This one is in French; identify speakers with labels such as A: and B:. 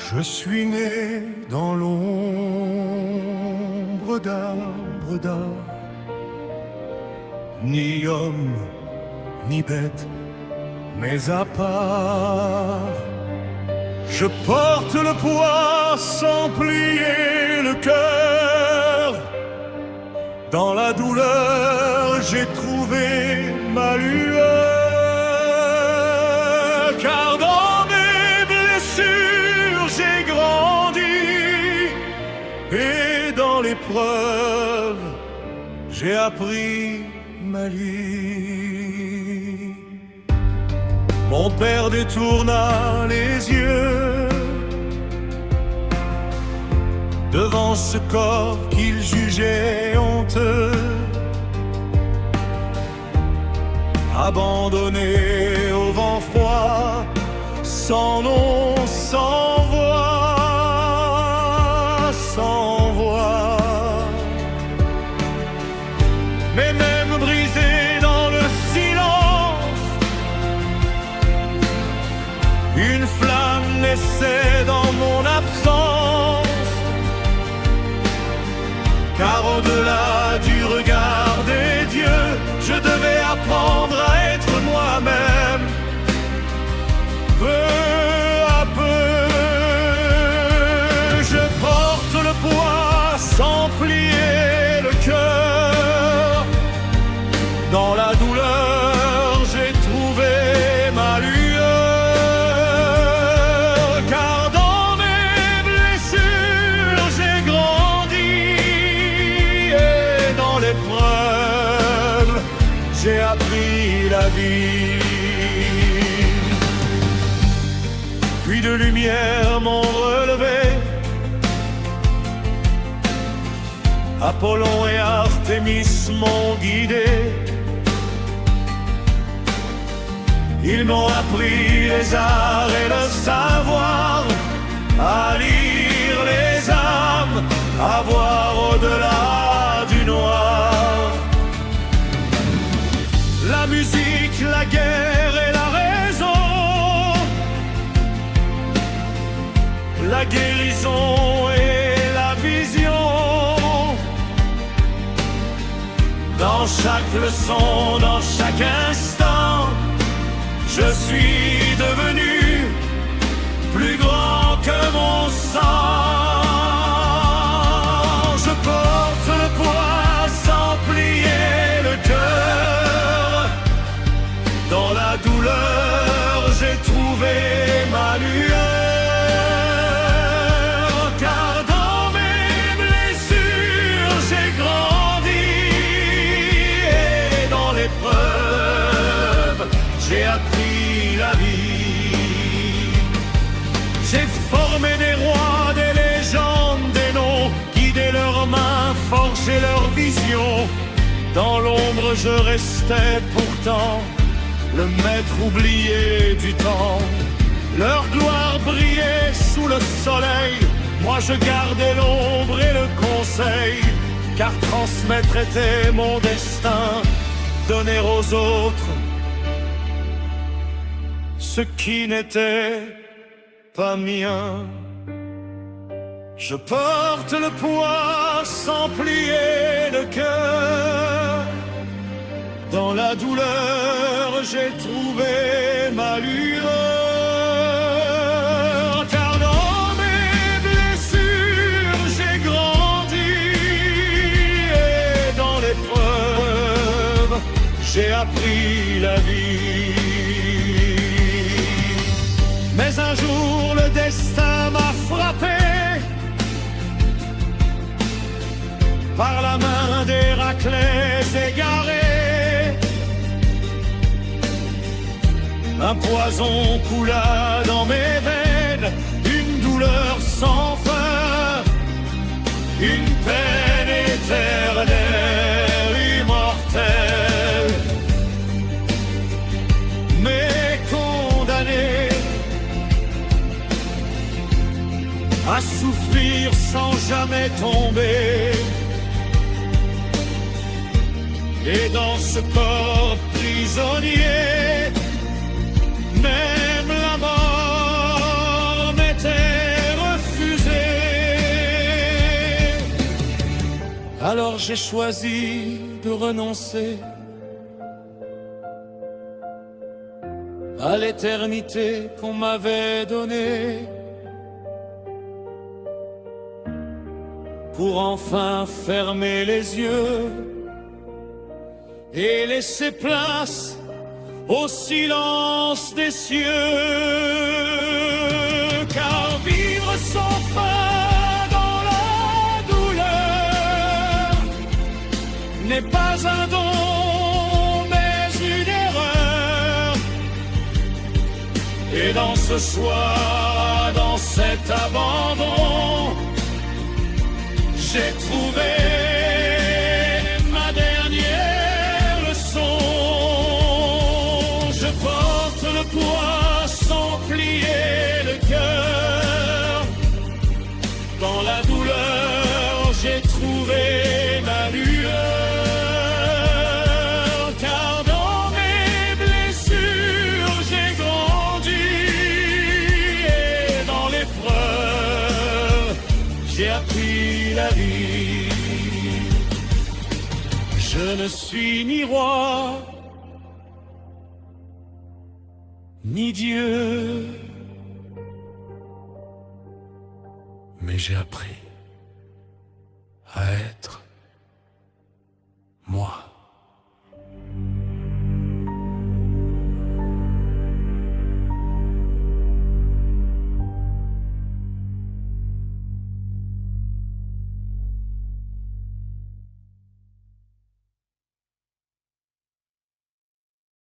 A: Je suis né dans l'ombre d'arbres d'art, ni homme, ni bête, mais à part. Je porte le poids sans plier le cœur. Dans la douleur, j'ai trouvé ma lueur. Car dans mes blessures, j'ai grandi. Et dans l'épreuve, j'ai appris ma vie. Mon père détourna les yeux devant ce corps qu'il jugeait honteux, abandonné au vent froid, sans nom, sans voix, sans voix. Mais même brisé dans le silence, une flamme naissait dans mon absence. Car au-delà du regard des dieux, je devais apprendre à être moi-même. Peu à peu, je porte le poids sans plier le cœur. Dans la douleur, j'ai trouvé ma lueur. Car dans mes blessures, j'ai grandi. Dans l'épreuve, j'ai appris la vie. Puis de lumière m'ont relevé Apollon et Artémis m'ont guidé. Ils m'ont appris les arts et le savoir, à lire les âmes, à voir au-delà du noir. La musique, la guerre et la raison, la guérison et la vision. Dans chaque leçon, dans chaque instant, je suis devenu plus grand que mon sang. Je porte le poids sans plier le cœur. Dans la douleur, j'ai trouvé ma lueur. Car dans mes blessures, j'ai grandi. Et dans l'épreuve, j'ai appris la vie. J'ai formé des rois, des légendes, des noms, guidé leurs mains, forgé leur vision. Dans l'ombre je restais pourtant le maître oublié du temps. Leur gloire brillait sous le soleil, moi je gardais l'ombre et le conseil. Car transmettre était mon destin, donner aux autres ce qui n'était pas mien. Je porte le poids sans plier le cœur. Dans la douleur, j'ai trouvé ma lueur. Car dans mes blessures, j'ai grandi. Et dans l'épreuve, j'ai appris la vie. Mais un jour le destin m'a frappé par la main d'Héraclès égaré. Un poison coula dans mes veines, une douleur sans fin, une peine éternelle, immortelle. Mais condamné à souffrir sans jamais tomber. Et dans ce corps prisonnier, même la mort m'était Alors j'ai choisi de renoncer à l'éternité qu'on m'avait donnée, pour enfin fermer les yeux et laisser place au silence des cieux. Car vivre sans fin dans la douleur n'est pas un don, mais une erreur. Et dans ce choix, dans cet abandon, j'ai trouvé ma dernière leçon. Je porte le poids sans plier le cœur. Dans la douleur, j'ai trouvé ma lueur. Car dans mes blessures, j'ai grandi. Et dans l'épreuve, j'ai appris la vie. Je ne suis ni roi, ni Dieu, mais j'ai appris à être